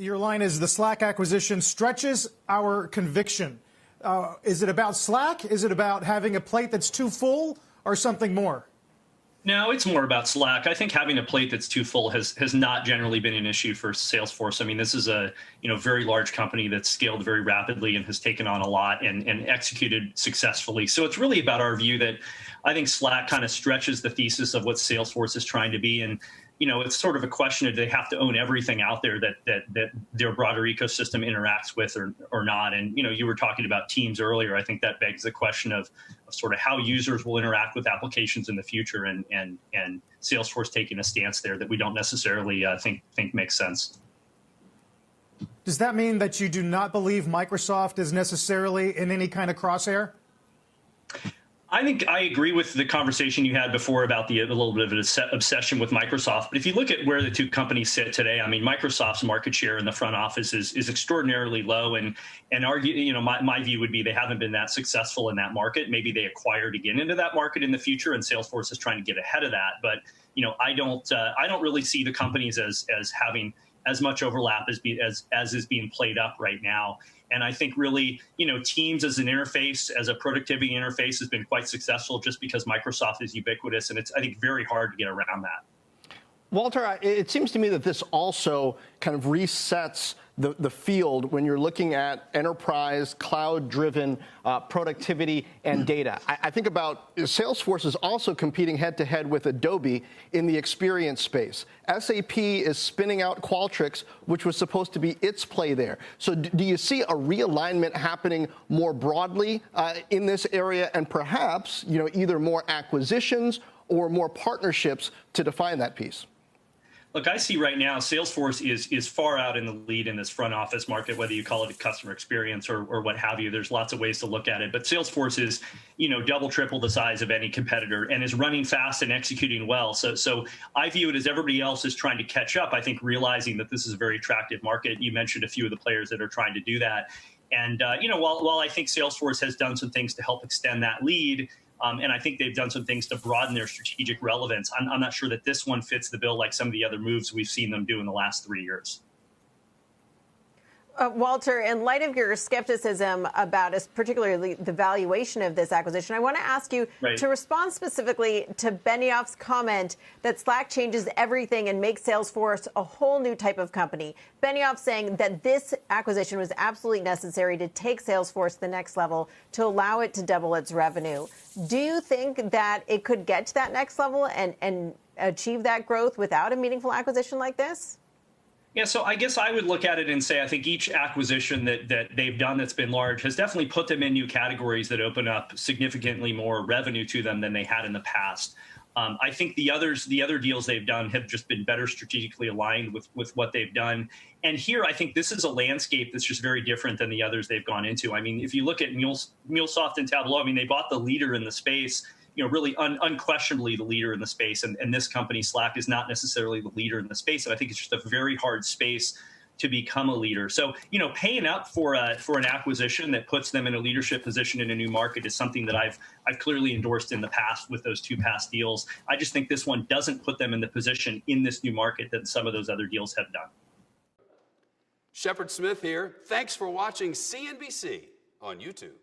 your line is the Slack acquisition stretches our conviction. Is it about Slack? Is it about having a plate that's too full or something more? No, it's more about Slack. I think having a plate that's too full has not generally been an issue for Salesforce. I mean, this is a very large company that's scaled very rapidly and has taken on a lot and executed successfully. So it's really about our view that I think Slack kind of stretches the thesis of what Salesforce is trying to be. And it's sort of a question of they have to own everything out there that their broader ecosystem interacts with or not. And, you were talking about Teams earlier. I think that begs the question of sort of how users will interact with applications in the future and Salesforce taking a stance there that we don't necessarily think makes sense. Does that mean that you do not believe Microsoft is necessarily in any kind of crosshair? I think I agree with the conversation you had before about a little bit of an obsession with Microsoft. But if you look at where the two companies sit today, I mean, Microsoft's market share in the front office is extraordinarily low. And argue, my view would be they haven't been that successful in that market. Maybe they acquire to get into that market in the future, and Salesforce is trying to get ahead of that. But I don't really see the companies as having as much overlap as is being played up right now. And I think really, Teams as an interface, as a productivity interface, has been quite successful just because Microsoft is ubiquitous. And it's, I think, very hard to get around that. Walter, it seems to me that this also kind of resets the field when you're looking at enterprise, cloud-driven productivity and data. I think about Salesforce is also competing head-to-head with Adobe in the experience space. SAP is spinning out Qualtrics, which was supposed to be its play there. So do you see a realignment happening more broadly in this area, and perhaps either more acquisitions or more partnerships to define that piece? Look, I see right now Salesforce is far out in the lead in this front office market, whether you call it a customer experience or what have you. There's lots of ways to look at it. But Salesforce is, double, triple the size of any competitor and is running fast and executing well. So I view it as everybody else is trying to catch up, I think, realizing that this is a very attractive market. You mentioned a few of the players that are trying to do that. And, while I think Salesforce has done some things to help extend that lead, and I think they've done some things to broaden their strategic relevance, I'm not sure that this one fits the bill like some of the other moves we've seen them do in the last 3 years. Walter, in light of your skepticism about particularly the valuation of this acquisition, I want to ask you to respond specifically to Benioff's comment that Slack changes everything and makes Salesforce a whole new type of company. Benioff saying that this acquisition was absolutely necessary to take Salesforce to the next level, to allow it to double its revenue. Do you think that it could get to that next level and achieve that growth without a meaningful acquisition like this? Yeah, so I guess I would look at it and say I think each acquisition that they've done that's been large has definitely put them in new categories that open up significantly more revenue to them than they had in the past. I think the other deals they've done have just been better strategically aligned with what they've done. And here, I think this is a landscape that's just very different than the others they've gone into. I mean, if you look at MuleSoft and Tableau, I mean, they bought the leader in the space, really unquestionably the leader in the space. And this company, Slack, is not necessarily the leader in the space. And I think it's just a very hard space to become a leader. So, paying up for an acquisition that puts them in a leadership position in a new market is something that I've clearly endorsed in the past with those two past deals. I just think this one doesn't put them in the position in this new market that some of those other deals have done. Shepard Smith here. Thanks for watching CNBC on YouTube.